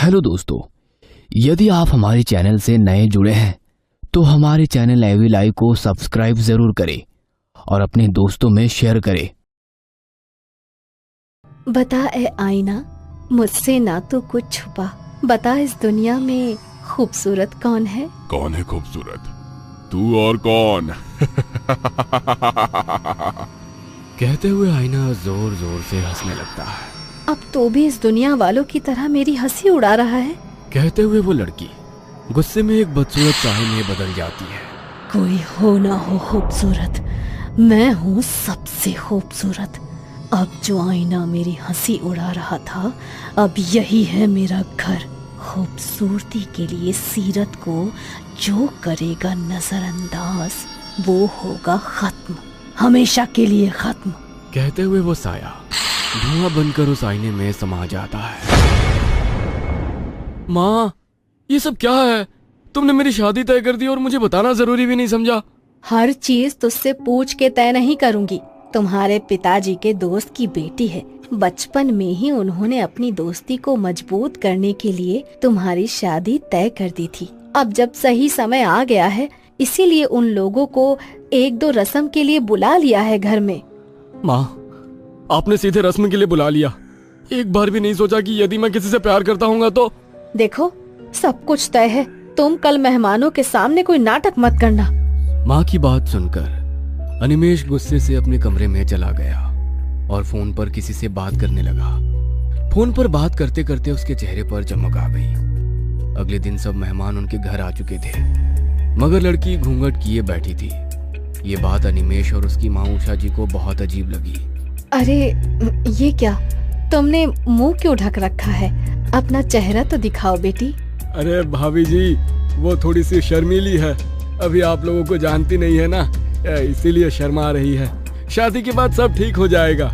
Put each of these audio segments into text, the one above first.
Hello दोस्तों, यदि आप हमारे चैनल से नए जुड़े हैं तो हमारे चैनल एवी लाइव को सब्सक्राइब जरूर करें और अपने दोस्तों में शेयर करें। बता ए आईना, मुझसे ना तो कुछ छुपा, बता इस दुनिया में खूबसूरत कौन है? कौन है खूबसूरत? तू और कौन? कहते हुए आईना जोर जोर से हंसने लगता है। अब तो भी इस दुनिया वालों की तरह मेरी हंसी उड़ा रहा है। कहते हुए वो लड़की गुस्से में एक बदसूरत चाय में बदल जाती है। कोई हो ना हो खूबसूरत, मैं हूँ सबसे खूबसूरत। अब जो आईना मेरी हंसी उड़ा रहा था, अब यही है मेरा घर। खूबसूरती के लिए सीरत को जो करेगा नजरअंदाज, वो होगा खत्म, हमेशा के लिए खत्म। कहते हुए वो साया धुआं बनकर उस आईने में समा जाता है। माँ, ये सब क्या है? तुमने मेरी शादी तय कर दी और मुझे बताना जरूरी भी नहीं समझा। हर चीज तुझसे पूछ के तय नहीं करूंगी। तुम्हारे पिताजी के दोस्त की बेटी है। बचपन में ही उन्होंने अपनी दोस्ती को मजबूत करने के लिए तुम्हारी शादी तय कर दी थी। अब जब सही समय आ गया है, इसीलिए उन लोगों को एक दो रस्म के लिए बुला लिया है घर में। माँ, आपने सीधे रस्म के लिए बुला लिया, एक बार भी नहीं सोचा कि यदि मैं किसी से प्यार करता हूँ तो? देखो, सब कुछ तय है। तुम कल मेहमानों के सामने कोई नाटक मत करना। माँ की बात सुनकर अनिमेष गुस्से से अपने कमरे में चला गया और फोन पर किसी से बात करने लगा। फोन पर बात करते करते उसके चेहरे पर चमक आ गई। अगले दिन सब मेहमान उनके घर आ चुके थे, मगर लड़की घूंघट किए बैठी थी। ये बात अनिमेष और उसकी माँ उषा जी को बहुत अजीब लगी। अरे ये क्या, तुमने मुंह क्यों ढक रखा है? अपना चेहरा तो दिखाओ बेटी। अरे भाभी जी, वो थोड़ी सी शर्मीली है, अभी आप लोगों को जानती नहीं है ना, इसीलिए शर्मा रही है। शादी के बाद सब ठीक हो जाएगा।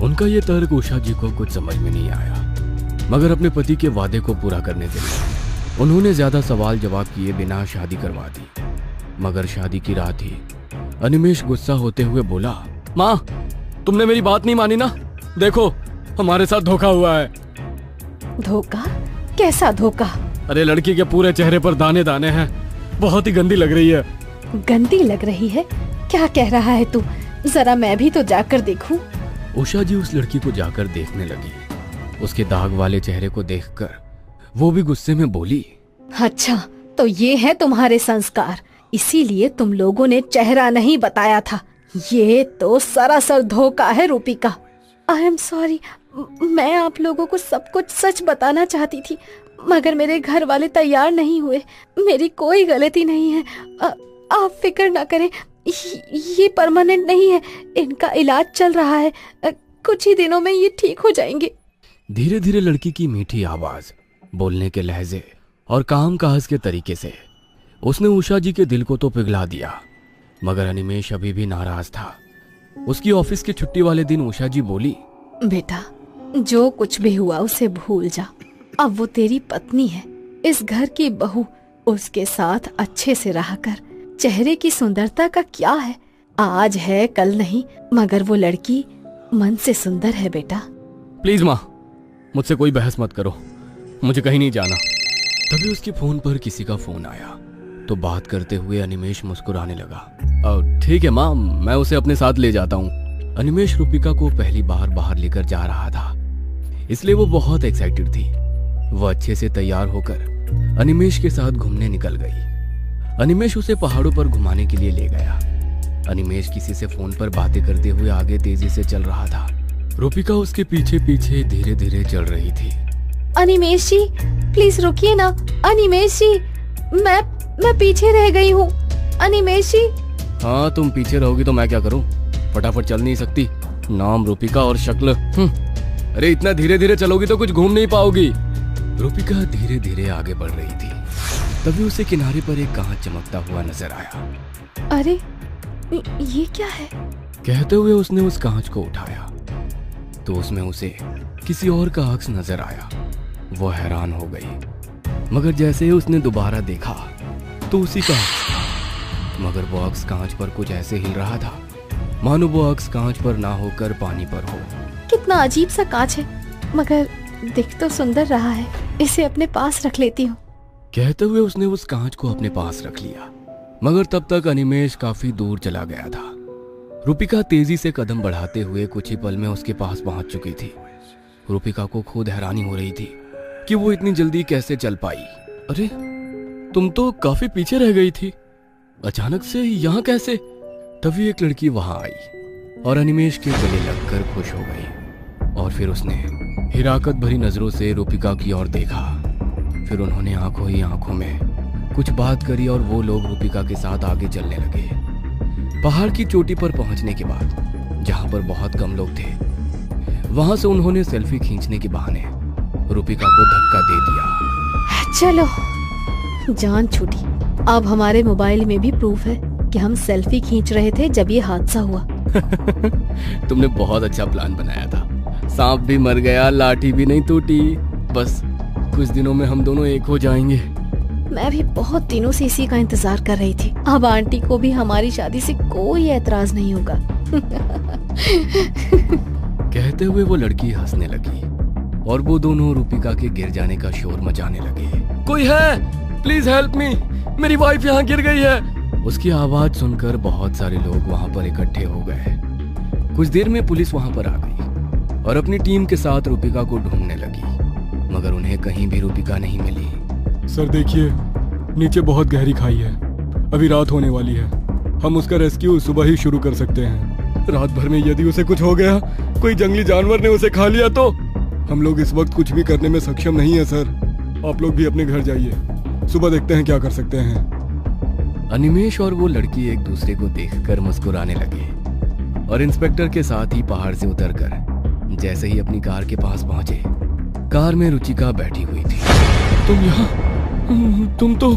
उनका ये तर्क उषा जी को कुछ समझ में नहीं आया, मगर अपने पति के वादे को पूरा करने के लिए उन्होंने ज्यादा सवाल जवाब किए बिना शादी करवा दी। मगर शादी की रात ही अनिमेष गुस्सा होते हुए बोला, माँ, तुमने मेरी बात नहीं मानी ना? देखो, हमारे साथ धोखा हुआ है। धोखा? कैसा धोखा? अरे लड़की के पूरे चेहरे पर दाने दाने हैं, बहुत ही गंदी लग रही है। गंदी लग रही है? क्या कह रहा है तू? जरा मैं भी तो जाकर देखूं। उषा जी उस लड़की को जाकर देखने लगी। उसके दाग वाले चेहरे को देखकर वो भी गुस्से में बोली, अच्छा, तो ये है तुम्हारे संस्कार, इसीलिए तुम लोगों ने चेहरा नहीं बताया था। ये तो सरासर धोखा है रूपिका। आई एम सॉरी, मैं आप लोगों को सब कुछ सच बताना चाहती थी, मगर मेरे घर वाले तैयार नहीं हुए। मेरी कोई गलती नहीं है। आप फिक्र ना करें, ये परमानेंट नहीं है, इनका इलाज चल रहा है, कुछ ही दिनों में ये ठीक हो जाएंगे। धीरे धीरे लड़की की मीठी आवाज, बोलने के लहजे और काम काज के तरीके से उसने उषा जी के दिल को तो पिघला दिया। मगर अनिमेष अभी भी नाराज था। उसकी ऑफिस की छुट्टी वाले दिन उषा जी बोली, बेटा, जो कुछ भी हुआ उसे भूल जा। अब वो तेरी पत्नी है, इस घर की बहू। उसके साथ अच्छे से रहा कर। चेहरे की सुंदरता का क्या है, आज है कल नहीं, मगर वो लड़की मन से सुंदर है बेटा। प्लीज माँ, मुझसे कोई बहस मत करो, मुझे कहीं नहीं जाना। तभी उसके फोन पर किसी का फोन आया तो बात करते हुए अनिमेष मुस्कुराने लगा। ठीक है माँ, मैं उसे अपने साथ ले जाता हूँ। अनिमेष रूपिका को पहली बार बाहर लेकर जा रहा था, इसलिए वो बहुत एक्साइटेड थी। वो अच्छे से तैयार होकर अनिमेष के साथ घूमने निकल गई। अनिमेष उसे पहाड़ों पर घुमाने के लिए ले गया। अनिमेष किसी से फोन पर बातें करते हुए आगे तेजी से चल रहा था। रूपिका उसके पीछे पीछे धीरे धीरे चल रही थी। अनिमेष जी, प्लीज रुकिए ना। अनिमेष जी, मैं पीछे रह गई हूँ। अनिमेष जी। हाँ, तुम पीछे रहोगी तो मैं क्या करूँ? फटाफट चल नहीं सकती? नाम रूपिका और शक्ल। अरे इतना धीरे धीरे चलोगी तो कुछ घूम नहीं पाओगी। रूपिका धीरे धीरे आगे बढ़ रही थी। तभी उसे किनारे पर एक कांच चमकता हुआ नजर आया। अरे ये क्या है? कहते हुए उसने उस कांच को उठाया तो उसमें उसे किसी और का अक्स नजर आया। वो हैरान हो गई, मगर जैसे ही उसने दोबारा देखा तो उसी का अक्स था। मगर वो अक्स कांच पर कुछ ऐसे हिल रहा था मानो वो अक्स कांच पर ना होकर पानी पर हो। कितना अजीब सा कांच है, मगर दिख तो सुंदर रहा है, इसे अपने पास रख लेती हूँ। कहते हुए उसने उस कांच को अपने पास रख लिया, मगर तब तक अनिमेष काफी दूर चला गया था। रूपिका तेजी से कदम बढ़ाते हुए कुछ ही पल में उसके पास पहुंच चुकी थी। रूपिका को खुद हैरानी हो रही थी कि वो इतनी जल्दी कैसे चल पाई। अरे तुम तो काफी पीछे रह गई थी, अचानक से यहाँ कैसे? तभी एक लड़की वहां आई और अनिमेष के गले लगकर खुश हो गई, और फिर उसने हिराकत भरी नजरों से रूपिका की ओर देखा। फिर उन्होंने आंखों ही आंखों में कुछ बात करी और वो लोग रूपिका के साथ आगे चलने लगे। पहाड़ की चोटी पर पहुंचने के बाद, जहां पर बहुत कम लोग थे, वहां से उन्होंने सेल्फी खींचने के बहाने रूपिका को धक्का दे दिया। चलो, जान छूटी। अब हमारे मोबाइल में भी प्रूफ है कि हम सेल्फी खींच रहे थे जब ये हादसा हुआ। तुमने बहुत अच्छा प्लान बनाया था। सांप भी मर गया, लाठी भी नहीं टूटी। बस कुछ दिनों में हम दोनों एक हो जाएंगे। मैं भी बहुत दिनों से इसी का इंतजार कर रही थी। अब आंटी को भी हमारी शादी से कोई ऐतराज नहीं होगा। कहते हुए वो लड़की हंसने लगी और वो दोनों रूपिका के गिर जाने का शोर मचाने लगे। कोई है? प्लीज हेल्प मी, मेरी वाइफ यहाँ गिर गई है। उसकी आवाज सुनकर बहुत सारे लोग वहां पर इकट्ठे हो गए। कुछ देर में पुलिस वहां पर आ गई और अपनी टीम के साथ रूपिका को ढूंढने लगी, मगर उन्हें कहीं भी रूपिका नहीं मिली। सर देखिए, नीचे बहुत गहरी खाई है, अभी रात होने वाली है। हम उसका रेस्क्यू सुबह ही शुरू कर सकते हैं। रात भर में यदि उसे कुछ हो गया, कोई जंगली जानवर ने उसे खा लिया तो हम लोग इस वक्त कुछ भी करने में सक्षम नहीं है। सर आप लोग भी अपने घर जाइए, सुबह देखते हैं क्या कर सकते हैं। अनिमेष और वो लड़की एक दूसरे को देखकर मुस्कुराने लगे और इंस्पेक्टर के साथ ही पहाड़ से उतरकर जैसे ही अपनी कार के पास पहुंचे, कार में रुचिका बैठी हुई थी। तुम यहाँ? तुम तो...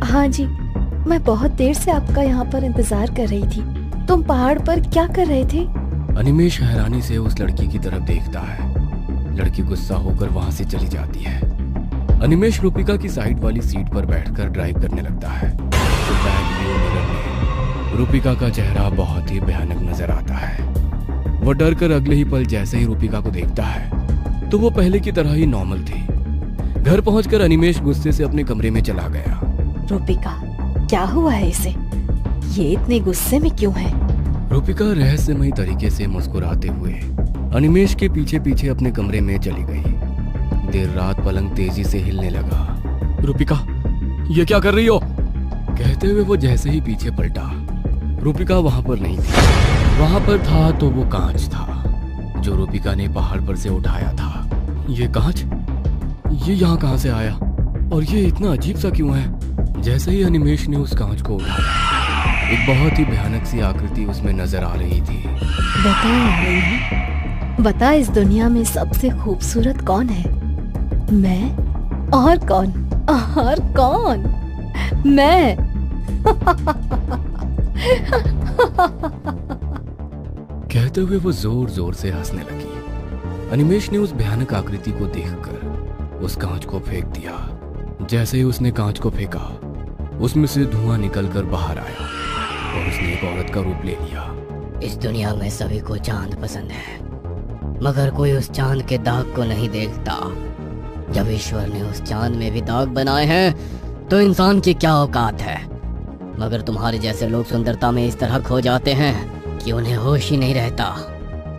हाँ जी, मैं बहुत देर से आपका यहाँ पर इंतजार कर रही थी। तुम पहाड़ पर क्या कर रहे थे? अनिमेष हैरानी से उस लड़की की तरफ देखता है। लड़की गुस्सा होकर वहां से चली जाती है। अनिमेष रूपिका की साइड वाली सीट पर बैठकर ड्राइव करने लगता है। तो बैक व्यू मिरर में रूपिका का चेहरा बहुत ही भयानक नजर आता है। वो डर कर अगले ही पल जैसे ही रूपिका को देखता है तो वो पहले की तरह ही नॉर्मल थी। घर पहुंचकर अनिमेष गुस्से से अपने कमरे में चला गया। रूपिका, क्या हुआ है इसे? ये इतने गुस्से में क्यों है? रूपिका रहस्यमयी तरीके से मुस्कुराते हुए अनिमेष के पीछे पीछे अपने कमरे में चली गई। देर रात पलंग तेजी से हिलने लगा। रूपिका, ये क्या कर रही हो? कहते हुए वो जैसे ही पीछे पलटा, रूपिका वहां पर नहीं थी। वहां पर था तो वो कांच था जो रूपिका ने पहाड़ पर से उठाया था। ये कांच? ये यहाँ कहाँ से आया और ये इतना अजीब सा क्यों है? जैसे ही अनिमेष ने उस कांच को उठाया, एक बहुत ही भयानक सी आकृति उसमें नजर आ रही थी। बता, इस दुनिया में सबसे खूबसूरत कौन है? मैं? और कौन? और कौन? मैं। कहते हुए वो जोर जोर से हंसने लगी। अनिमेष ने उस भयानक आकृति को देखकर उस कांच को फेंक दिया। जैसे ही उसने कांच को फेंका, उसमें से धुआं निकलकर बाहर आया और उसने एक औरत का रूप ले लिया। इस दुनिया में सभी को चांद पसंद है, मगर कोई उस चांद के दाग को नहीं देखता। जब ईश्वर ने उस चांद में भी दाग बनाए हैं तो इंसान की क्या औकात है। मगर तुम्हारे जैसे लोग सुंदरता में इस तरह खो जाते हैं कि उन्हें होश ही नहीं रहता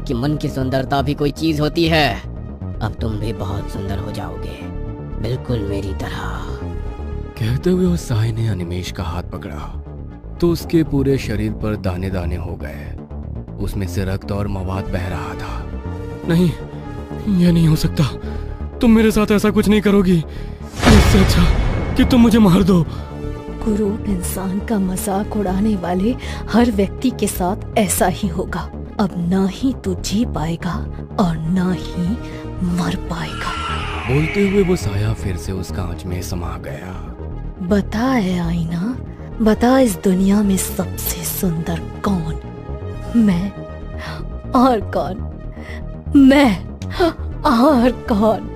कि मन की सुंदरता भी कोई चीज होती है। अब तुम भी बहुत सुंदर हो जाओगे, बिल्कुल मेरी तरह। कहते हुए उस साय ने अनिमेष का हाथ पकड़ा तो उसके पूरे शरीर पर दाने दाने हो गए। उसमें से रक्त और मवाद बह रहा था। नहीं, ये नहीं हो सकता। तुम मेरे साथ ऐसा कुछ नहीं करोगी। इससे अच्छा कि तुम मुझे मार दो। कुरूप इंसान का मजाक उड़ाने वाले हर व्यक्ति के साथ ऐसा ही होगा। अब ना ही तू जी पाएगा और ना ही मर पाएगा। बोलते हुए वो साया फिर से उस कांच में समा गया। बता है आईना, बता इस दुनिया में सबसे सुंदर कौन? मैं। और कौन? मैं और कौन?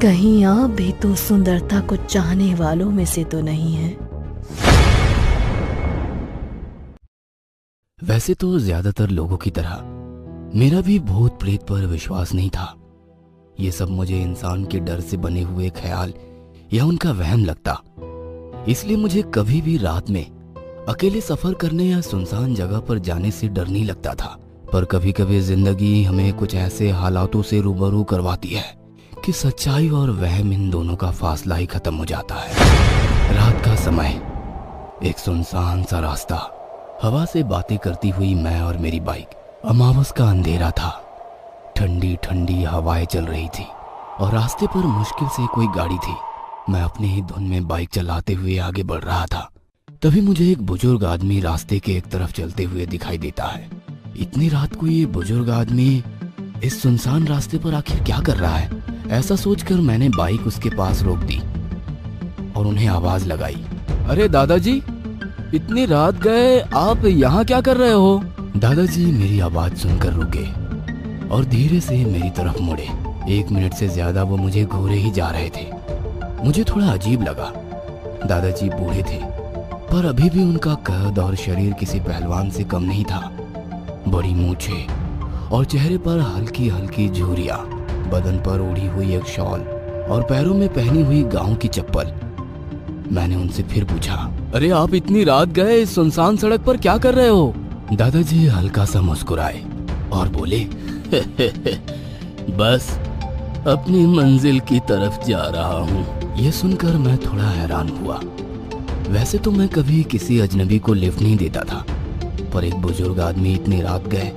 कहीं आप भी तो सुंदरता को चाहने वालों में से तो नहीं है? वैसे तो ज्यादातर लोगों की तरह मेरा भी भूत प्रेत पर विश्वास नहीं था, ये सब मुझे इंसान के डर से बने हुए ख्याल या उनका वहम लगता। इसलिए मुझे कभी भी रात में अकेले सफर करने या सुनसान जगह पर जाने से डर नहीं लगता था। पर कभी कभी जिंदगी हमें कुछ ऐसे हालातों से रूबरू करवाती है कि सच्चाई और वहम इन दोनों का फासला ही खत्म हो जाता है। रात का समय, एक सुनसान सा रास्ता, हवा से बातें करती हुई मैं और मेरी बाइक। अमावस का अंधेरा था, ठंडी ठंडी हवाएं चल रही थी और रास्ते पर मुश्किल से कोई गाड़ी थी। मैं अपने ही धुन में बाइक चलाते हुए आगे बढ़ रहा था। तभी मुझे एक बुजुर्ग आदमी रास्ते के एक तरफ चलते हुए दिखाई देता है। इतनी रात को ये बुजुर्ग आदमी इस सुनसान रास्ते पर आखिर क्या कर रहा है? ऐसा सोचकर मैंने बाइक उसके पास रोक दी और उन्हें आवाज लगाई, अरे दादाजी, इतनी रात गए, आप यहाँ क्या कर रहे हो? दादाजी मेरी आवाज सुनकर रुके और धीरे से मेरी तरफ मुड़े। 1 मिनट से ज्यादा वो मुझे घूरे ही जा रहे थे। मुझे थोड़ा अजीब लगा। दादाजी बूढ़े थे, पर अभी भी उनका कद और शरीर किसी पहलवान से कम नहीं था। बड़ी मूछें और चेहरे पर हल्की हल्की झुर्रियां, बदन पर ओढ़ी हुई एक शॉल और पैरों में पहनी हुई गांव की चप्पल। मैंने उनसे फिर पूछा, अरे आप इतनी रात गए इस सुनसान सड़क पर क्या कर रहे हो? दादाजी हल्का सा मुस्कुराए और बोले, बस अपनी मंजिल की तरफ जा रहा हूँ। ये सुनकर मैं थोड़ा हैरान हुआ। वैसे तो मैं कभी किसी अजनबी को लिफ्ट नहीं देता था, पर एक बुजुर्ग आदमी इतनी रात गए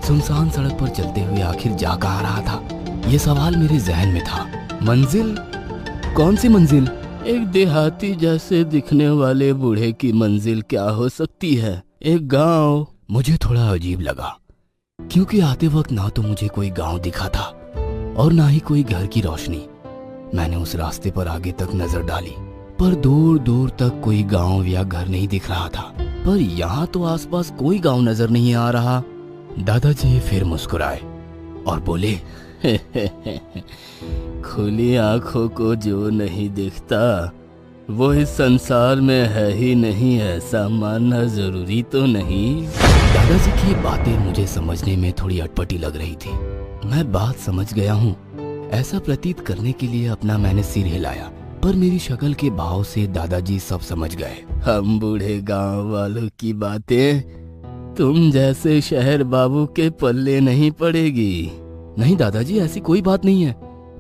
सुनसान सड़क पर चलते हुए आखिर जा कहाँ रहा था? ये सवाल मेरे जहन में था। मंजिल? कौन सी मंजिल? एक देहाती जैसे दिखने वाले बूढ़े की मंजिल क्या हो सकती है? एक गांव। मुझे थोड़ा अजीब लगा, क्योंकि आते वक्त ना तो मुझे कोई गांव दिखा था और ना ही कोई घर की रोशनी। मैंने उस रास्ते पर आगे तक नजर डाली, पर दूर दूर तक कोई गांव या घर नहीं दिख रहा था। पर यहाँ तो आसपास कोई गांव नजर नहीं आ रहा। दादाजी फिर मुस्कुराए और बोले, खुली आंखों को जो नहीं दिखता वो इस संसार में है ही नहीं, ऐसा मानना जरूरी तो नहीं। दादाजी की बातें मुझे समझने में थोड़ी अटपटी लग रही थी। मैं बात समझ गया हूँ, ऐसा प्रतीत करने के लिए अपना मैंने सिर हिलाया, पर मेरी शक्ल के भाव से दादाजी सब समझ गए। हम बूढ़े गांव वालों की बातें तुम जैसे शहर बाबू के पल्ले नहीं पड़ेगी। नहीं दादाजी, ऐसी कोई बात नहीं है,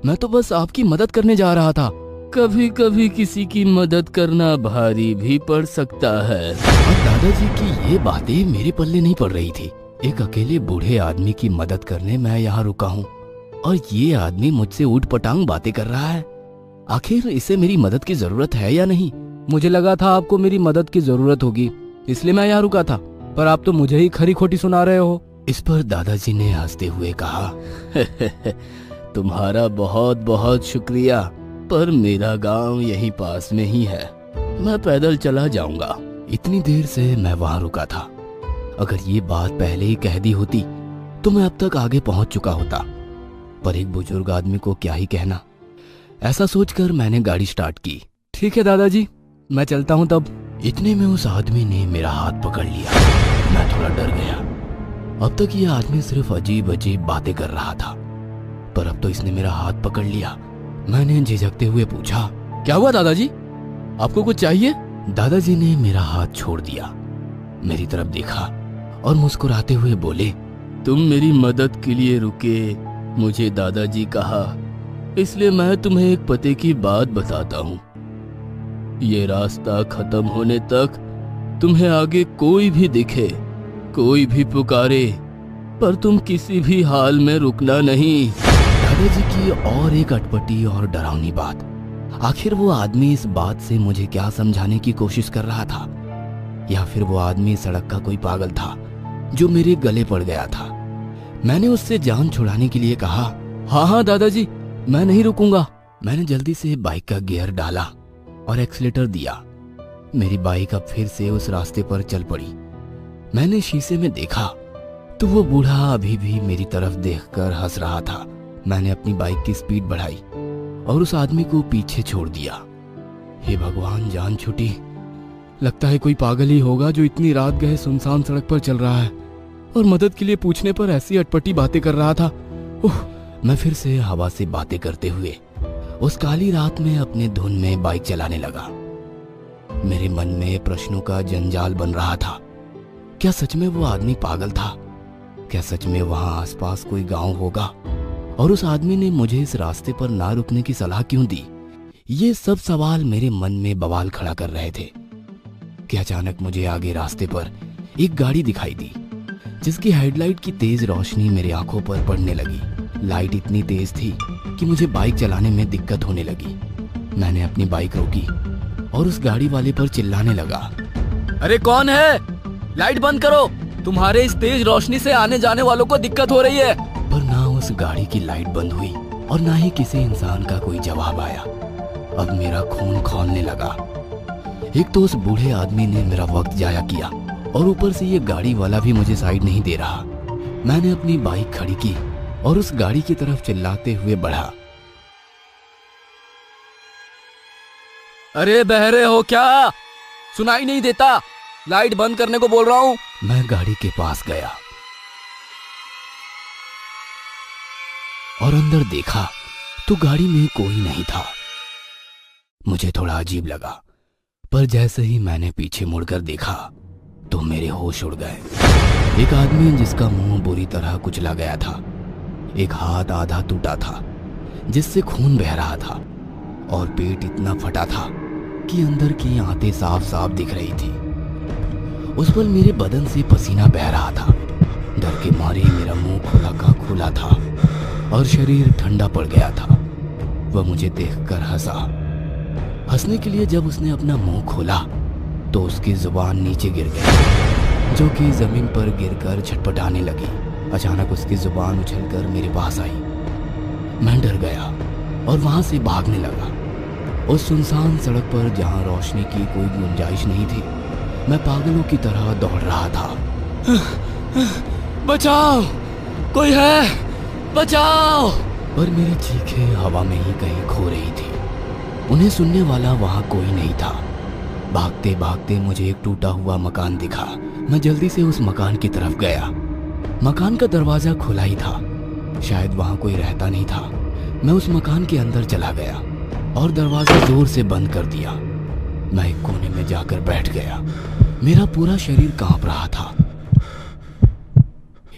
मैं तो बस आपकी मदद करने जा रहा था। कभी कभी किसी की मदद करना भारी भी पड़ सकता है। और दादाजी की ये बातें मेरे पल्ले नहीं पड़ रही थी। एक अकेले बूढ़े आदमी की मदद करने मैं यहाँ रुका हूँ और ये आदमी मुझसे ऊट पटांग बातें कर रहा है। आखिर इसे मेरी मदद की जरूरत है या नहीं? मुझे लगा था आपको मेरी मदद की जरूरत होगी, इसलिए मैं यहाँ रुका था, पर आप तो मुझे ही खरी खोटी सुना रहे हो। इस पर दादाजी ने हंसते हुए कहा, तुम्हारा बहुत बहुत शुक्रिया, पर मेरा गांव यहीं पास में ही है, मैं पैदल चला जाऊंगा। इतनी देर से मैं वहां रुका था। अगर ये बात पहले ही कह दी होती तो मैं अब तक आगे पहुंच चुका होता, पर एक बुजुर्ग आदमी को क्या ही कहना। ऐसा सोचकर मैंने गाड़ी स्टार्ट की। ठीक है दादाजी, मैं चलता हूँ तब। इतने में उस आदमी ने मेरा हाथ पकड़ लिया। मैं थोड़ा डर गया। अब तक ये आदमी सिर्फ अजीब अजीब बातें कर रहा था, पर अब तो इसने मेरा हाथ पकड़ लिया। मैंने झिझकते हुए पूछा, क्या हुआ दादाजी, आपको कुछ चाहिए? दादाजी ने मेरा हाथ छोड़ दिया, मेरी तरफ देखा और मुस्कुराते हुए बोले, तुम मेरी मदद के लिए रुके, मुझे दादाजी कहा, इसलिए मैं तुम्हें एक पते की बात बताता हूँ। ये रास्ता खत्म होने तक तुम्हें आगे कोई भी दिखे, कोई भी पुकारे, पर तुम किसी भी हाल में रुकना नहीं। दादाजी की और एक अटपटी और डरावनी बात। आखिर वो आदमी इस बात से मुझे क्या समझाने की कोशिश कर रहा था? या फिर वो आदमी सड़क का कोई पागल था जो मेरे गले पड़ गया था? मैंने उससे जान छुड़ाने के लिए कहा, हाँ दादाजी, मैं नहीं रुकूंगा। मैंने जल्दी से बाइक का गियर डाला और एक्सीलेटर दिया। मेरी बाइक अब फिर से उस रास्ते पर चल पड़ी। मैंने शीशे में देखा तो वो बूढ़ा अभी भी मेरी तरफ देखकर हंस रहा था। मैंने अपनी बाइक की स्पीड बढ़ाई और उस आदमी को पीछे छोड़ दिया। हे भगवान, जान छूटी। लगता है कोई पागल ही होगा जो इतनी रात गए सुनसान सड़क पर चल रहा है और मदद के लिए पूछने पर ऐसी अटपटी बातें कर रहा था। मैं फिर से हवा से बातें करते हुए उस काली रात में अपने धुन में बाइक चलाने लगा। मेरे मन में प्रश्नों का जंजाल बन रहा था। क्या सच में वो आदमी पागल था? क्या सच में वहां आसपास कोई गांव होगा? और उस आदमी ने मुझे इस रास्ते पर ना रुकने की सलाह क्यों दी? ये सब सवाल मेरे मन में बवाल खड़ा कर रहे थे कि अचानक मुझे आगे रास्ते पर एक गाड़ी दिखाई दी, जिसकी हेडलाइट की तेज रोशनी मेरी आंखों पर पड़ने लगी। लाइट इतनी तेज थी कि मुझे बाइक चलाने में दिक्कत होने लगी। मैंने अपनी बाइक रोकी और उस गाड़ी वाले पर चिल्लाने लगा, अरे कौन है? लाइट बंद करो, तुम्हारे इस तेज रोशनी से आने जाने वालों को दिक्कत हो रही है। पर ना उस गाड़ी की लाइट बंद हुई और ना ही किसी इंसान का कोई जवाब आया। अब मेरा खून खौलने लगा। एक तो उस बूढ़े आदमी ने मेरा वक्त जाया किया और ऊपर से ये गाड़ी वाला भी मुझे साइड नहीं दे रहा। मैंने अपनी बाइक खड़ी की और उस गाड़ी की तरफ चिल्लाते हुए बढ़ा, अरे बहरे हो क्या? सुनाई नहीं देता? लाइट बंद करने को बोल रहा हूँ। मैं गाड़ी के पास गया और अंदर देखा तो गाड़ी में कोई नहीं था। मुझे थोड़ा अजीब लगा, पर जैसे ही मैंने पीछे मुड़कर देखा तो मेरे होश उड़ गए। एक आदमी जिसका मुंह बुरी तरह कुचला गया था, एक हाथ आधा टूटा था जिससे खून बह रहा था और पेट इतना फटा था कि अंदर की आंतें साफ साफ दिख रही थी। उस पल मेरे बदन से पसीना बह रहा था। डर के मारे मेरा मुंह खुला का खुला था और शरीर ठंडा पड़ गया था। वह मुझे देखकर हंसा। हंसने के लिए जब उसने अपना मुंह खोला तो उसकी जुबान नीचे गिर गई, जो कि जमीन पर गिरकर छटपटाने लगी। अचानक उसकी जुबान उछलकर मेरे पास आई। मैं डर गया और वहां से भागने लगा। उस सुनसान सड़क पर जहां रोशनी की कोई गुंजाइश नहीं थी, मैं पागलों की तरह दौड़ रहा था। बचाओ, कोई है, बचाओ! पर मेरी चीखें हवा में ही कहीं खो रही थी। उन्हें सुनने वाला वहां कोई नहीं था। भागते भागते मुझे एक टूटा हुआ मकान दिखा। मैं जल्दी से उस मकान की तरफ गया। मकान का दरवाजा खुला ही था, शायद वहां कोई रहता नहीं था। मैं उस मकान के अंदर चला गया और दरवाजा जोर से बंद कर दिया। मैं एक कोने में जाकर बैठ गया। मेरा पूरा शरीर कांप रहा था।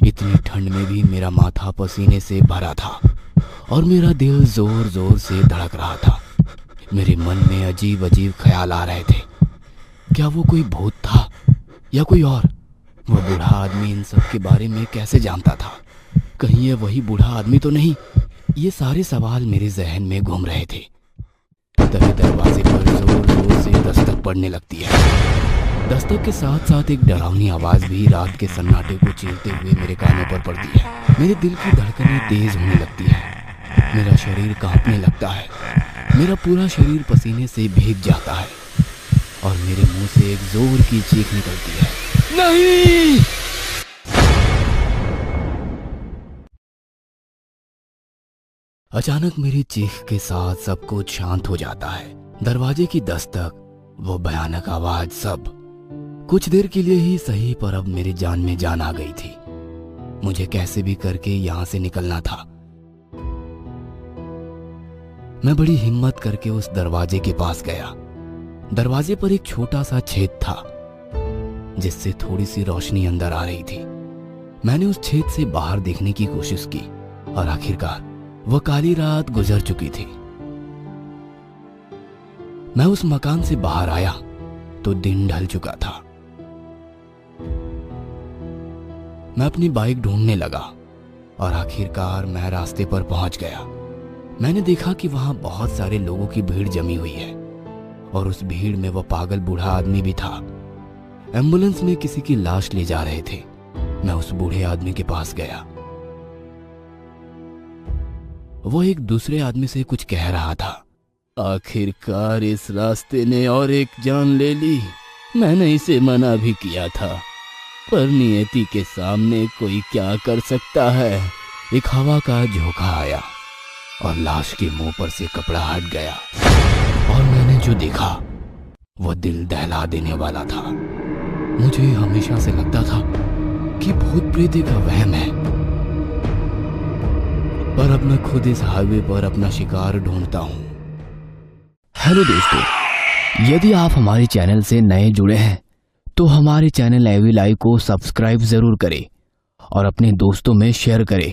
इतनी ठंड में भी मेरा माथा पसीने से भरा था और मेरा दिल जोर जोर से धड़क रहा था। मेरे मन में अजीब अजीब ख्याल आ रहे थे। क्या वो कोई भूत था या कोई और? वह बूढ़ा आदमी इन सब के बारे में कैसे जानता था? कहीं ये वही बूढ़ा आदमी तो नहीं? ये सारे सवाल मेरे जहन में घूम रहे थे। तभी दरवाजे पर जोर जोर से दस्तक पड़ने लगती है। दस्तक के साथ साथ एक डरावनी आवाज भी रात के सन्नाटे को चीरते हुए मेरे कानों पर पड़ती है। मेरे दिल की धड़कनें तेज होने लगती है। मेरा शरीर कांपने लगता है। मेरा पूरा शरीर पसीने से भीग जाता है और मेरे मुंह से एक जोर की चीख निकलती है, नहीं! अचानक मेरी चीख के साथ सब कुछ शांत हो जाता है। दरवाजे की दस्तक, वो भयानक आवाज, सब कुछ देर के लिए ही सही, पर अब मेरी जान में जान आ गई थी। मुझे कैसे भी करके यहां से निकलना था। मैं बड़ी हिम्मत करके उस दरवाजे के पास गया। दरवाजे पर एक छोटा सा छेद था जिससे थोड़ी सी रोशनी अंदर आ रही थी। मैंने उस छेद से बाहर देखने की कोशिश की और आखिरकार वह काली रात गुजर चुकी थी। मैं उस मकान से बाहर आया तो दिन ढल चुका था। मैं अपनी बाइक ढूंढने लगा और आखिरकार मैं रास्ते पर पहुंच गया। मैंने देखा कि वहां बहुत सारे लोगों की भीड़ जमी हुई है और उस भीड़ में वह पागल बूढ़ा आदमी भी था। एम्बुलेंस में किसी की लाश ले जा रहे थे। मैं उस बूढ़े आदमी के पास गया। वो एक दूसरे आदमी से कुछ कह रहा था। आखिरकार इस रास्ते ने और एक जान ले ली। मैंने इसे मना भी किया था, पर नियति के सामने कोई क्या कर सकता है। एक हवा का झोंका आया और लाश के मुंह पर से कपड़ा हट गया और मैंने जो देखा वह दिल दहला देने वाला था। मुझे हमेशा से लगता था कि भूत प्रेत का वहम है, पर अब मैं खुद इस हाईवे पर अपना शिकार ढूंढता हूँ। हेलो दोस्तों, यदि आप हमारे चैनल से नए जुड़े हैं तो हमारे चैनल एवी लाइव को सब्सक्राइब जरूर करें और अपने दोस्तों में शेयर करें